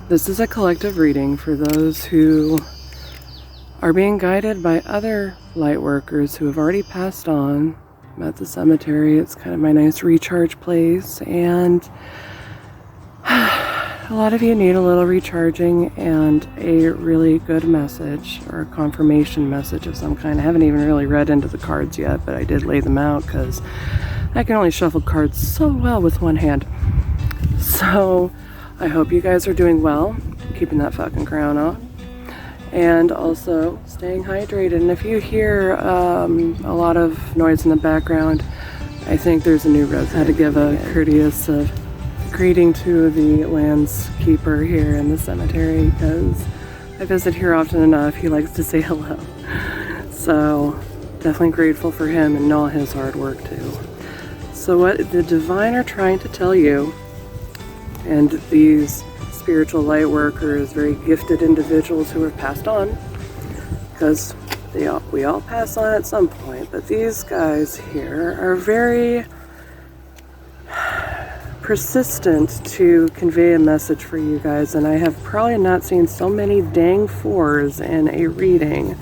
This is a collective reading for those who are being guided by other light workers who have already passed on. I'm at the cemetery. It's kind of my nice recharge place, and a lot of you need a little recharging and a really good message or a confirmation message of some kind. I haven't even really read into the cards yet, but I did lay them out because I can only shuffle cards so well with one hand. So I hope you guys are doing well, keeping that fucking crown off, and also staying hydrated. And if you hear a lot of noise in the background, I think there's a new resident. I had to give a courteous greeting to the landskeeper here in the cemetery because I visit here often enough. He likes to say hello. So definitely grateful for him and all his hard work too. So what the divine are trying to tell you, and these spiritual light workers, very gifted individuals who have passed on, because we all pass on at some point, but these guys here are very persistent to convey a message for you guys, and I have probably not seen so many dang fours in a reading.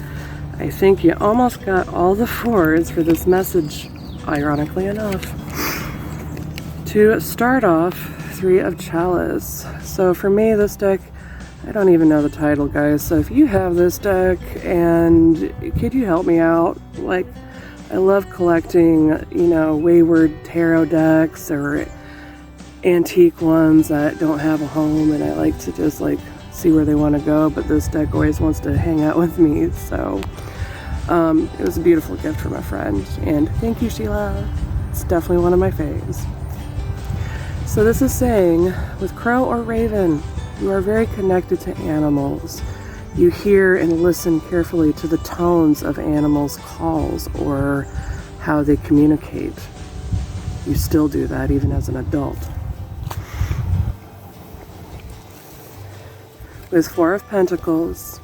I think you almost got all the fours for this message, ironically enough. To start off, Three of Chalice. So for me, this deck, I don't even know the title, guys, so if you have this deck and could you help me out? Like, I love collecting, you know, wayward tarot decks or antique ones that don't have a home, and I like to just like see where they want to go, but this deck always wants to hang out with me. So it was a beautiful gift from a friend, and thank you, Sheila. It's definitely one of my faves. So this is saying, with crow or raven, you are very connected to animals. You hear and listen carefully to the tones of animals' calls or how they communicate. You still do that even as an adult. With Four of Pentacles,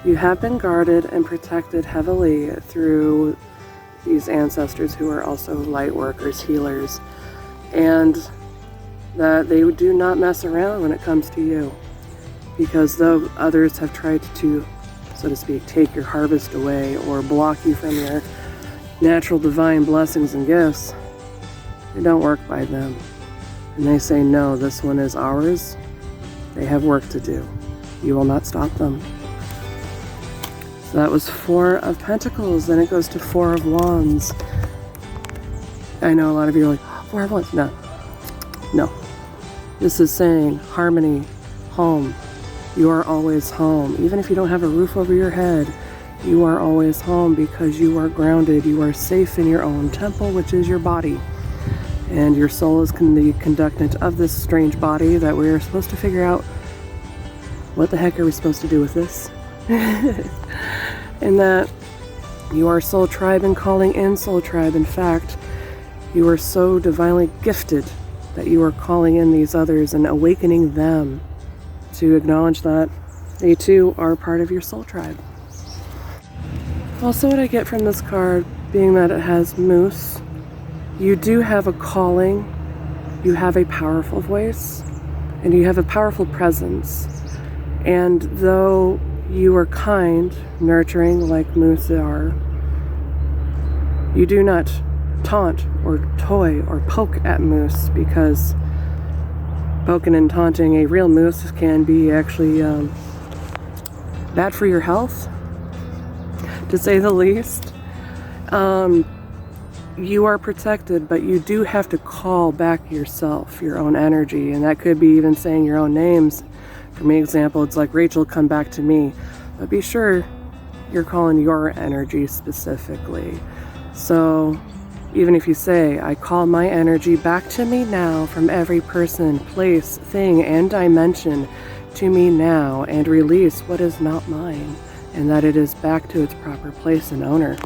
you have been guarded and protected heavily through these ancestors who are also light workers, healers, and that they do not mess around when it comes to you. Because though others have tried to, so to speak, take your harvest away or block you from your natural divine blessings and gifts, they don't work by them. And they say, no, this one is ours. They have work to do. You will not stop them. So that was Four of Pentacles. Then it goes to Four of Wands. I know a lot of you are like, Four of Wands. No. This is saying harmony, home. You are always home. Even if you don't have a roof over your head, you are always home because you are grounded. You are safe in your own temple, which is your body. And your soul is the conductant of this strange body that we're supposed to figure out what the heck are we supposed to do with this? And that you are soul tribe and calling in soul tribe. In fact, you are so divinely gifted that you are calling in these others and awakening them to acknowledge that they too are part of your soul tribe. Also, what I get from this card, being that it has moose, you do have a calling, you have a powerful voice, and you have a powerful presence. And though you are kind, nurturing like moose are, you do not taunt or toy or poke at moose, because poking and taunting a real moose can be actually bad for your health, to say the least. You are protected, but you do have to call back yourself, your own energy, and that could be even saying your own names. For me, example, it's like, Rachel, come back to me. But be sure you're calling your energy specifically. So even if you say, I call my energy back to me now from every person, place, thing, and dimension to me now, and release what is not mine, and that it is back to its proper place and owner.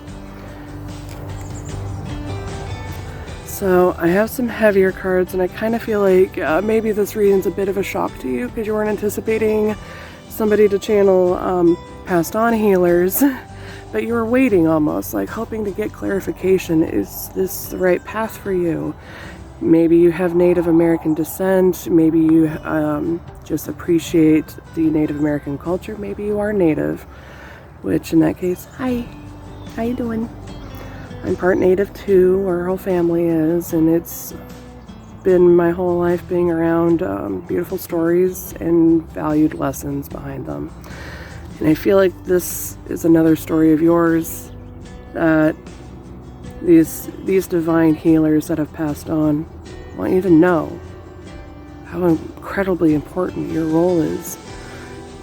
So I have some heavier cards, and I kind of feel like maybe this reading's a bit of a shock to you because you weren't anticipating somebody to channel passed on healers, but you were waiting almost, like hoping to get clarification. Is this the right path for you? Maybe you have Native American descent. Maybe you just appreciate the Native American culture. Maybe you are Native, which in that case, hi, how you doing? I'm part Native too, our whole family is, and it's been my whole life being around beautiful stories and valued lessons behind them. And I feel like this is another story of yours that these divine healers that have passed on want you to know how incredibly important your role is.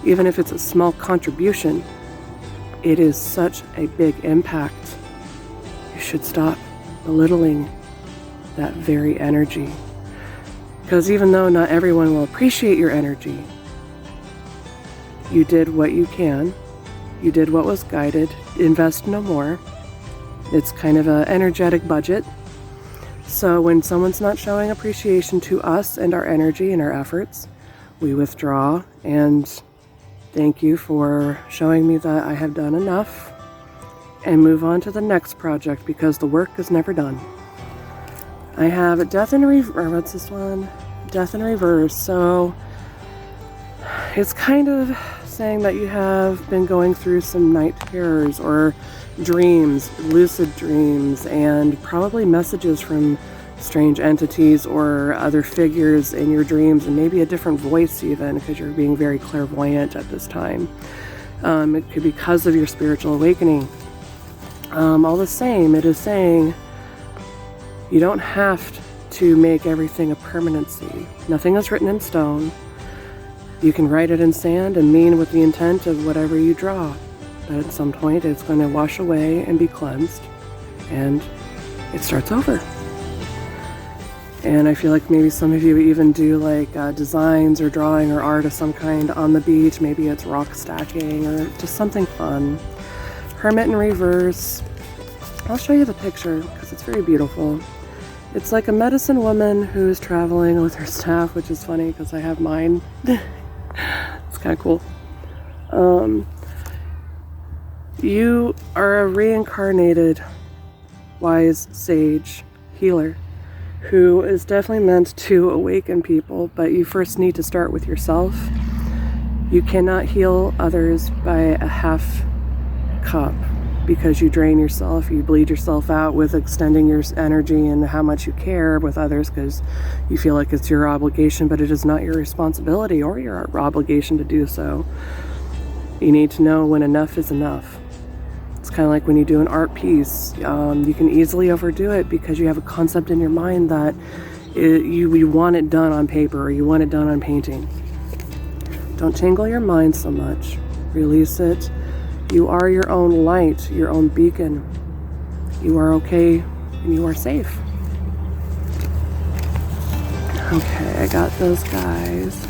Even if it's a small contribution, it is such a big impact. You should stop belittling that very energy. Because even though not everyone will appreciate your energy, you did what you can. You did what was guided. Invest no more. It's kind of an energetic budget. So when someone's not showing appreciation to us and our energy and our efforts, we withdraw and thank you for showing me that I have done enough, and move on to the next project because the work is never done. I have Death in Reverse. What's this one? Death in Reverse. So it's kind of saying that you have been going through some night terrors or dreams, lucid dreams, and probably messages from strange entities or other figures in your dreams, and maybe a different voice even, because you're being very clairvoyant at this time. It could be because of your spiritual awakening. All the same, it is saying you don't have to make everything a permanency. Nothing is written in stone. You can write it in sand and mean with the intent of whatever you draw. But at some point it's going to wash away and be cleansed, and it starts over. And I feel like maybe some of you even do like designs or drawing or art of some kind on the beach. Maybe it's rock stacking or just something fun. Hermit in Reverse. I'll show you the picture because it's very beautiful. It's like a medicine woman who's traveling with her staff, which is funny because I have mine. It's kind of cool. You are a reincarnated wise sage healer who is definitely meant to awaken people, but you first need to start with yourself. You cannot heal others by a half cup because you drain yourself, you bleed yourself out with extending your energy and how much you care with others because you feel like it's your obligation, but it is not your responsibility or your obligation to do so. You need to know when enough is enough. It's kind of like when you do an art piece. You can easily overdo it because you have a concept in your mind that you want it done on paper or you want it done on painting. Don't tangle your mind so much. Release it. You are your own light, your own beacon. You are okay and you are safe. Okay, I got those guys.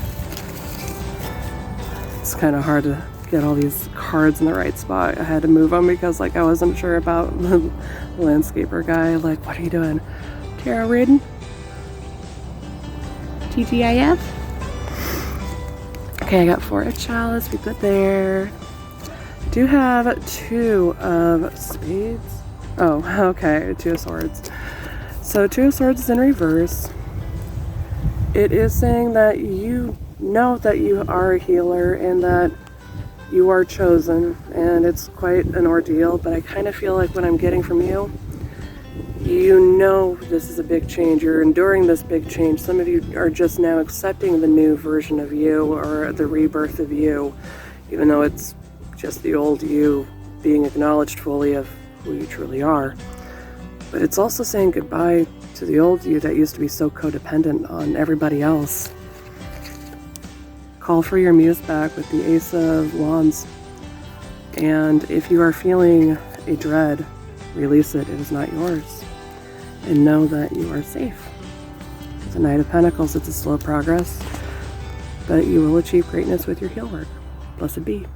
It's kind of hard to get all these cards in the right spot. I had to move them because like I wasn't sure about the landscaper guy. Like, what are you doing? Tarot reading? TGIF? Okay, I got 4 of Chalice. We put there. I do have 2 of Spades. Oh, okay, 2 of Swords. So 2 of Swords is in reverse. It is saying that you know that you are a healer and that you are chosen, and it's quite an ordeal, but I kind of feel like what I'm getting from you, you know this is a big change. You're enduring this big change. Some of you are just now accepting the new version of you or the rebirth of you, even though it's just the old you being acknowledged fully of who you truly are. But it's also saying goodbye to the old you that used to be so codependent on everybody else. Call for your muse back with the Ace of Wands. And if you are feeling a dread, release it. It is not yours. And know that you are safe. The Knight of Pentacles, it's a slow progress, but you will achieve greatness with your heal work. Blessed be.